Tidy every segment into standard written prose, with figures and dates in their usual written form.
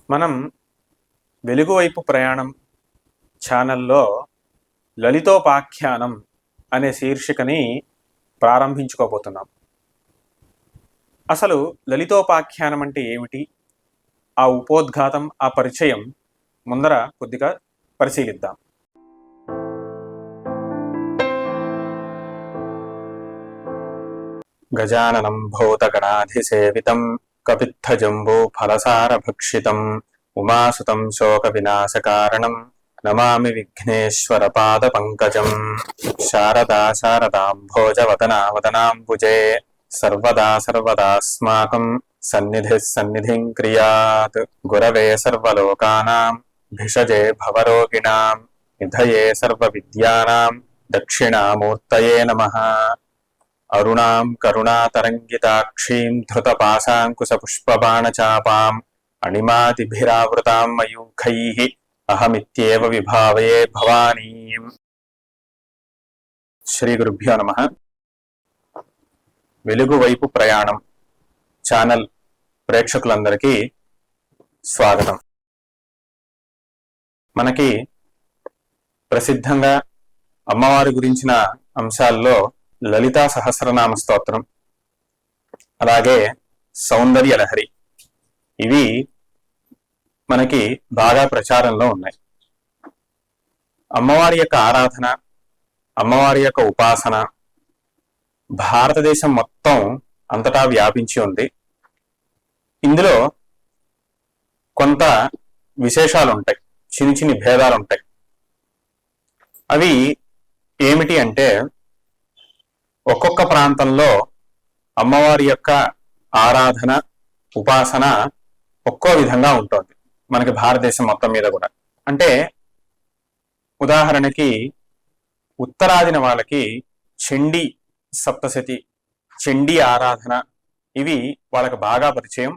మనం వెలుగువైపు ప్రయాణం ఛానల్లో లలితోపాఖ్యానం అనే శీర్షికని ప్రారంభించుకోబోతున్నాం. అసలు లలితోపాఖ్యానం అంటే ఏమిటి, ఆ ఉపోద్ఘాతం, ఆ పరిచయం ముందర కొద్దిగా పరిశీలిద్దాం. గజాననం భూతగణాధిసేవితం కపిత్థజంబూ ఫలసారభక్షితం ఉమాసుతం శోక వినాశకారణం నమామి విఘ్నేశ్వర పాద పంకజం. శారదా శారదాంభోజవదనావదనాంబుజే సర్వదా సర్వదాస్మాకం సన్నిధిః సన్నిధిం క్రియాత్. గురవే సర్వలోకానాం భిషజే భవరోగిణాం నిధయే సర్వవిద్యానాం దక్షిణామూర్తయే నమః. అరుణాం కరుణాతరంగితాక్షీం ధృతపాశాంకుశపుష్పబాణచాపాం అణిమాతిభిరావృతాం మయూఖైః అహమిత్యేవ విభావయే భవానీం. శ్రీ గురుభ్యో నమః. వెలుగువైపు ప్రయాణం ఛానల్ ప్రేక్షకులందరికీ స్వాగతం. మనకి ప్రసిద్ధంగా అమ్మవారి గురించిన అంశాల్లో లలితా సహస్రనామ స్తోత్రం, అలాగే సౌందర్య లహరి, ఇవి మనకి బాగా ప్రచారంలో ఉన్నాయి. అమ్మవారి యొక్క ఆరాధన, అమ్మవారి యొక్క ఉపాసన భారతదేశం మొత్తం అంతటా వ్యాపించి ఉంది. ఇందులో కొంత విశేషాలు ఉంటాయి, చిన్ని భేదాలు ఉంటాయి. అవి ఏమిటి అంటే, ఒక్కొక్క ప్రాంతంలో అమ్మవారి యొక్క ఆరాధన, ఉపాసన ఒక్కో విధంగా ఉంటుంది మనకి భారతదేశం మొత్తం మీద కూడా. అంటే ఉదాహరణకి ఉత్తరాదిన వాళ్ళకి చండీ సప్తశతి, చండీ ఆరాధన, ఇవి వాళ్ళకి బాగా పరిచయం,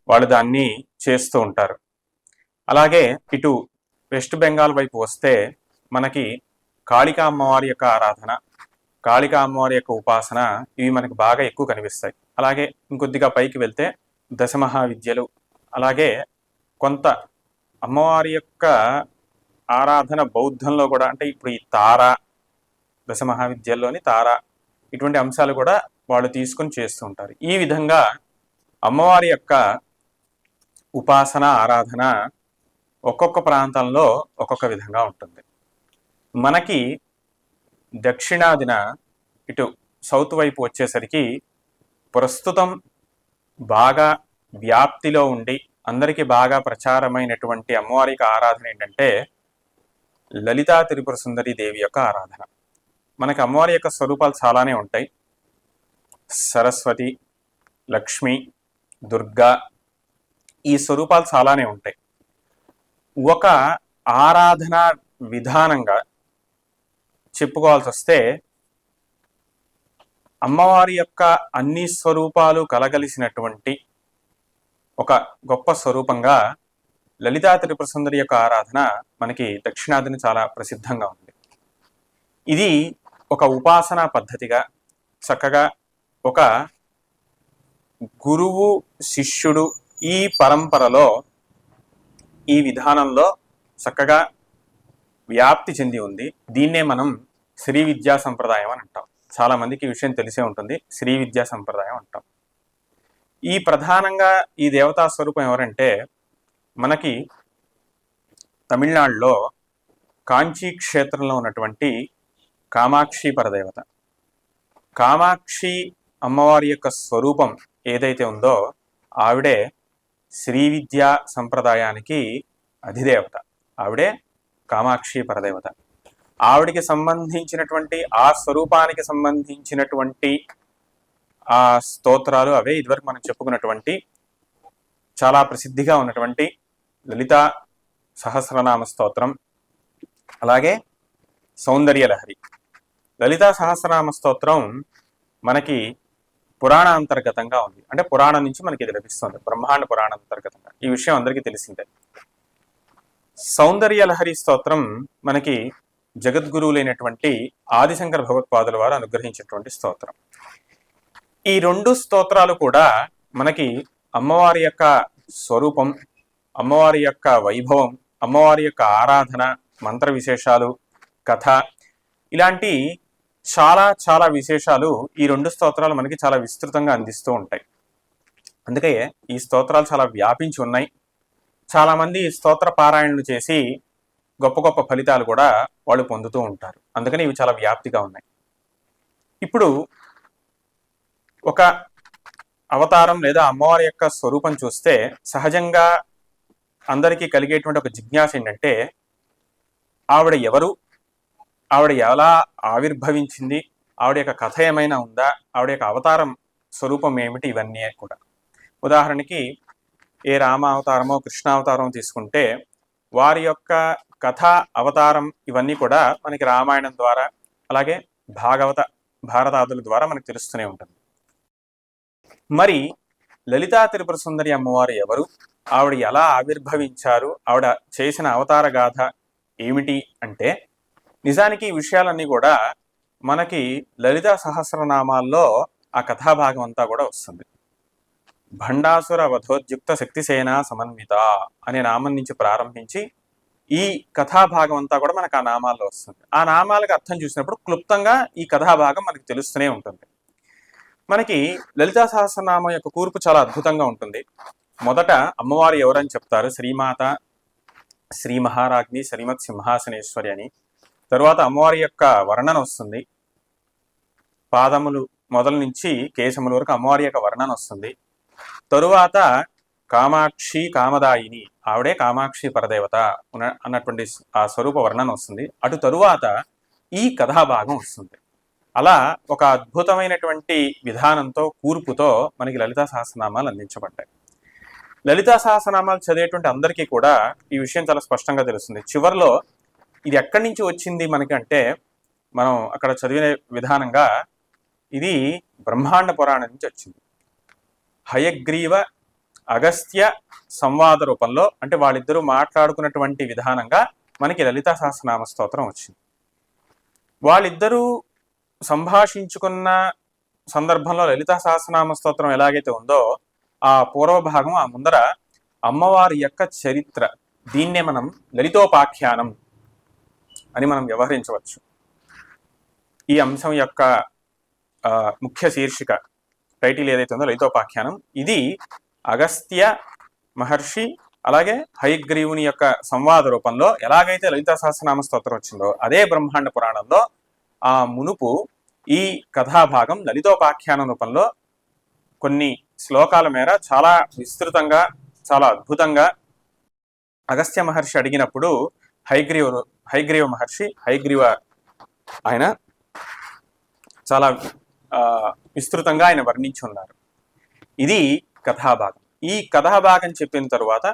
వాళ్ళు దాన్ని చేస్తూ ఉంటారు. అలాగే ఇటు వెస్ట్ బెంగాల్ వైపు వస్తే మనకి కాళికా అమ్మవారి యొక్క ఆరాధన, కాళికా అమ్మవారి యొక్క ఉపాసన, ఇవి మనకి బాగా ఎక్కువ కనిపిస్తాయి. అలాగే ఇంకొద్దిగా పైకి వెళ్తే దశమహావిద్యలు, అలాగే కొంత అమ్మవారి యొక్క ఆరాధన బౌద్ధంలో కూడా, అంటే ఇప్పుడు ఈ తార, దశమహావిద్యల్లోని తార, ఇటువంటి అంశాలు కూడా వాళ్ళు తీసుకొని చేస్తూ ఉంటారు. ఈ విధంగా అమ్మవారి యొక్క ఉపాసన, ఆరాధన ఒక్కొక్క ప్రాంతంలో ఒక్కొక్క విధంగా ఉంటుంది. మనకి దక్షిణాదిన ఇటు సౌత్ వైపు వచ్చేసరికి ప్రస్తుతం బాగా వ్యాప్తిలో ఉండి అందరికీ బాగా ప్రచారమైనటువంటి అమ్మవారికి ఆరాధన ఏంటంటే లలితా త్రిపుర సుందరి దేవి యొక్క ఆరాధన. మనకి అమ్మవారి యొక్క స్వరూపాలు చాలానే ఉంటాయి. సరస్వతి, లక్ష్మి, దుర్గా, ఈ స్వరూపాలు చాలానే ఉంటాయి. ఒక ఆరాధన విధానంగా చెప్పుకోవాల్సి వస్తే అమ్మవారి యొక్క అన్ని స్వరూపాలు కలగలిసినటువంటి ఒక గొప్ప స్వరూపంగా లలితా త్రిపుర సుందరి యొక్క ఆరాధన మనకి దక్షిణాదిని చాలా ప్రసిద్ధంగా ఉంది. ఇది ఒక ఉపాసనా పద్ధతిగా చక్కగా ఒక గురువు శిష్యుడు ఈ పరంపరలో, ఈ విధానంలో చక్కగా వ్యాప్తి చెంది ఉంది. దీన్నే మనం శ్రీ విద్యా సంప్రదాయం అని అంటాం. చాలా మందికి ఈ విషయం తెలిసే ఉంటుంది, శ్రీ విద్యా సంప్రదాయం అంటాం. ఈ ప్రధానంగా ఈ దేవతా స్వరూపం ఎవరంటే మనకి తమిళనాడులో కాంచీ క్షేత్రంలో ఉన్నటువంటి కామాక్షి పరదేవత. కామాక్షి అమ్మవారి యొక్క స్వరూపం ఏదైతే ఉందో ఆవిడే శ్రీ విద్యా సంప్రదాయానికి అధిదేవత. ఆవిడే కామాక్షి పరదేవత. ఆవిడికి సంబంధించినటువంటి, ఆ స్వరూపానికి సంబంధించినటువంటి ఆ స్తోత్రాలు అవే ఇదివరకు మనం చెప్పుకున్నటువంటి చాలా ప్రసిద్ధిగా ఉన్నటువంటి లలితా సహస్రనామ స్తోత్రం, అలాగే సౌందర్య లహరి. లలితా సహస్రనామ స్తోత్రం మనకి పురాణాంతర్గతంగా ఉంది, అంటే పురాణం నుంచి మనకి ఇది లభిస్తుంది, బ్రహ్మాండ పురాణాంతర్గతంగా. ఈ విషయం అందరికీ తెలిసిందే. సౌందర్య లహరి స్తోత్రం మనకి జగద్గురువులైనటువంటి ఆదిశంకర భగవత్పాదుల వారు అనుగ్రహించినటువంటి స్తోత్రం. ఈ రెండు స్తోత్రాలు కూడా మనకి అమ్మవారి యొక్క స్వరూపం, అమ్మవారి యొక్క వైభవం, అమ్మవారి యొక్క ఆరాధన, మంత్ర విశేషాలు, కథ, ఇలాంటి చాలా చాలా విశేషాలు ఈ 2 స్తోత్రాలు మనకి చాలా విస్తృతంగా అందిస్తూ ఉంటాయి. అందుకే ఈ స్తోత్రాలు చాలా వ్యాపించి ఉన్నాయి. చాలామంది స్తోత్ర పారాయణలు చేసి గొప్ప గొప్ప ఫలితాలు కూడా వాళ్ళు పొందుతూ ఉంటారు. అందుకని ఇవి చాలా వ్యాప్తిగా ఉన్నాయి. ఇప్పుడు ఒక అవతారం లేదా అమ్మవారి యొక్క స్వరూపం చూస్తే సహజంగా అందరికీ కలిగేటువంటి ఒక జిజ్ఞాస ఏంటంటే, ఆవిడ ఎవరు, ఆవిడ ఎలా ఆవిర్భవించింది, ఆవిడ యొక్క కథ ఏమైనా ఉందా, ఆవిడ యొక్క అవతారం స్వరూపం ఏమిటి, ఇవన్నీ కూడా. ఉదాహరణకి ఏ రామ అవతారమో కృష్ణావతారమో తీసుకుంటే వారి యొక్క కథ, అవతారం ఇవన్నీ కూడా మనకి రామాయణం ద్వారా అలాగే భారతాదుల ద్వారా మనకు తెలుస్తూనే ఉంటుంది. మరి లలితా త్రిపుర సుందరి అమ్మవారు ఎవరు, ఆవిడ ఎలా ఆవిర్భవించారు, ఆవిడ చేసిన అవతార గాథ ఏమిటి అంటే, నిజానికి ఈ విషయాలన్నీ కూడా మనకి లలితా సహస్రనామాల్లో ఆ కథాభాగం అంతా కూడా వస్తుంది. భండాసుర వధోద్యుక్త శక్తిసేన సమన్విత అనే నామం నుంచి ప్రారంభించి ఈ కథాభాగం అంతా కూడా మనకు ఆ నామాల్లో వస్తుంది. ఆ నామాలకు అర్థం చూసినప్పుడు క్లుప్తంగా ఈ కథాభాగం మనకి తెలుస్తూనే ఉంటుంది. మనకి లలితా సహస్రనామం యొక్క కూర్పు చాలా అద్భుతంగా ఉంటుంది. మొదట అమ్మవారు ఎవరని చెప్తారు, శ్రీమాత, శ్రీ మహారాజ్ని, శ్రీమత్ సింహాసనేశ్వరి అని. తరువాత అమ్మవారి యొక్క వర్ణన వస్తుంది. పాదములు మొదల నుంచి కేశముల వరకు అమ్మవారి యొక్క వర్ణన వస్తుంది. తరువాత కామాక్షి కామదాయిని, ఆవిడే కామాక్షి పరదేవత అన్నటువంటి ఆ స్వరూప వర్ణన వస్తుంది. అటు తరువాత ఈ కథాభాగం వస్తుంది. అలా ఒక అద్భుతమైనటువంటి విధానంతో, కూర్పుతో మనకి లలితా సహస్రనామాలు అందించబడ్డాయి. లలితా సహస్రనామాలు చదివేటువంటి అందరికీ కూడా ఈ విషయం చాలా స్పష్టంగా తెలుస్తుంది. చివరిలో ఇది ఎక్కడి నుంచి వచ్చింది మనకి అంటే, మనం అక్కడ చదివిన విధానంగా ఇది బ్రహ్మాండ పురాణం నుంచి వచ్చింది. హయగ్రీవ అగస్త్య సంవాద రూపంలో, అంటే వాళ్ళిద్దరూ మాట్లాడుకున్నటువంటి విధానంగా మనకి లలితా సహస్రనామ స్తోత్రం వచ్చింది. వాళ్ళిద్దరూ సంభాషించుకున్న సందర్భంలో లలితా సహస్రనామ స్తోత్రం ఎలాగైతే ఉందో, ఆ పూర్వభాగం, ఆ ముందర అమ్మవారి యొక్క చరిత్ర, దీన్నే మనం లలితోపాఖ్యానం అని మనం వ్యవహరించవచ్చు. ఈ అంశం యొక్క ముఖ్య శీర్షిక, టైటిల్ ఏదైతే ఉందో లలితోపాఖ్యానం, ఇది అగస్త్య మహర్షి అలాగే హయగ్రీవుని యొక్క సంవాద రూపంలో ఎలాగైతే లలితా సహస్రనామ స్తోత్రం వచ్చిందో, అదే బ్రహ్మాండ పురాణంలో ఆ మునుపు ఈ కథాభాగం లలితోపాఖ్యానం రూపంలో కొన్ని శ్లోకాల మేర చాలా విస్తృతంగా, చాలా అద్భుతంగా అగస్త్య మహర్షి అడిగినప్పుడు హయగ్రీవ మహర్షి, ఆయన చాలా విస్తృతంగా ఆయన వర్ణించి ఉన్నారు. ఇది కథాభాగం. ఈ కథాభాగం చెప్పిన తరువాత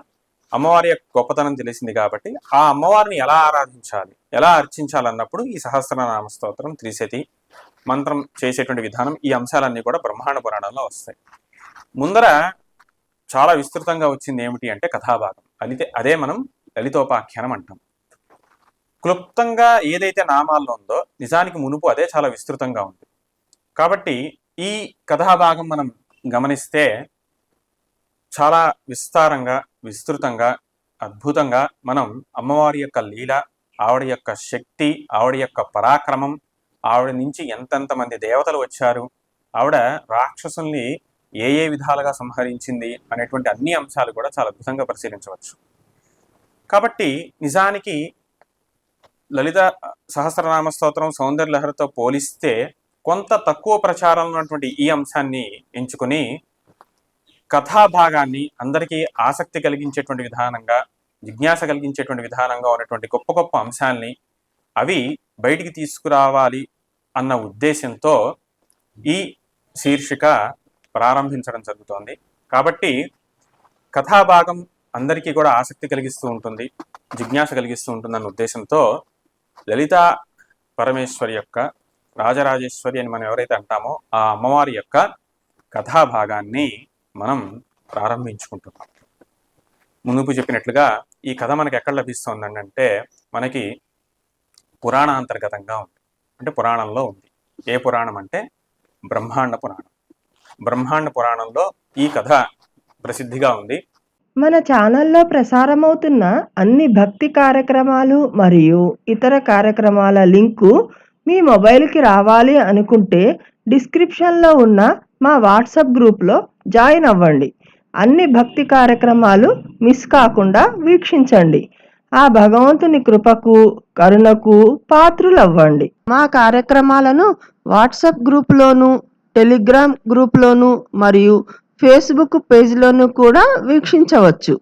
అమ్మవారి యొక్క గొప్పతనం తెలిసింది కాబట్టి ఆ అమ్మవారిని ఎలా ఆరాధించాలి, ఎలా అర్చించాలన్నప్పుడు ఈ సహస్రనామ స్తోత్రం, త్రిశతి మంత్రం చేసేటువంటి విధానం, ఈ అంశాలన్నీ కూడా బ్రహ్మాండ పురాణంలో వస్తాయి. ముందర చాలా విస్తృతంగా వచ్చింది ఏమిటి అంటే కథాభాగం. అదే మనం లలితోపాఖ్యానం అంటాం. క్లుప్తంగా ఏదైతే నామాల్లో ఉందో నిజానికి మునుపు అదే చాలా విస్తృతంగా ఉంది. కాబట్టి ఈ కథాభాగం మనం గమనిస్తే చాలా విస్తారంగా, విస్తృతంగా, అద్భుతంగా మనం అమ్మవారి యొక్క లీల, ఆవిడ యొక్క శక్తి, ఆవిడ యొక్క పరాక్రమం, ఆవిడ నుంచి ఎంతెంతమంది దేవతలు వచ్చారు, ఆవిడ రాక్షసుల్ని ఏ ఏ విధాలుగా సంహరించింది అనేటువంటి అన్ని అంశాలు కూడా చాలా అద్భుతంగా పరిశీలించవచ్చు. కాబట్టి నిజానికి లలిత సహస్రనామ స్తోత్రం సౌందర్య లహరితో పోలిస్తే కొంత తక్కువ ప్రచారంలో ఉన్నటువంటి ఈ అంశాన్ని ఎంచుకొని కథాభాగాన్ని అందరికీ ఆసక్తి కలిగించేటువంటి విధానంగా, జిజ్ఞాస కలిగించేటువంటి విధానంగా ఉన్నటువంటి గొప్ప గొప్ప అంశాలని అవి బయటికి తీసుకురావాలి అన్న ఉద్దేశంతో ఈ శీర్షిక ప్రారంభించడం జరుగుతోంది. కాబట్టి కథాభాగం అందరికీ కూడా ఆసక్తి కలిగిస్తూ ఉంటుంది, జిజ్ఞాస కలిగిస్తూ ఉంటుందన్న ఉద్దేశంతో లలితా పరమేశ్వరి యొక్క, రాజరాజేశ్వరి అని మనం ఎవరైతే అంటామో ఆ అమ్మవారి యొక్క కథాభాగాన్ని మనం ప్రారంభించుకుంటున్నాం. మునుపు చెప్పినట్లుగా ఈ కథ మనకి ఎక్కడ లభిస్తోందండి అంటే, మనకి పురాణాంతర్గతంగా ఉంది. అంటే పురాణంలో ఉంది. ఏ పురాణం అంటే బ్రహ్మాండ పురాణం. బ్రహ్మాండ పురాణంలో ఈ కథ ప్రసిద్ధిగా ఉంది. మన ఛానల్లో ప్రసారమవుతున్న అన్ని భక్తి కార్యక్రమాలు మరియు ఇతర కార్యక్రమాల లింకు మీ మొబైల్కి రావాలి అనుకుంటే డిస్క్రిప్షన్లో ఉన్న మా వాట్సాప్ గ్రూప్లో జాయిన్ అవ్వండి. అన్ని భక్తి కార్యక్రమాలు మిస్ కాకుండా వీక్షించండి. ఆ భగవంతుని కృపకు కరుణకు పాత్రులవ్వండి. మా కార్యక్రమాలను వాట్సాప్ గ్రూప్లోను, టెలిగ్రామ్ గ్రూప్లోను మరియు ఫేస్బుక్ పేజ్లోను కూడా వీక్షించవచ్చు.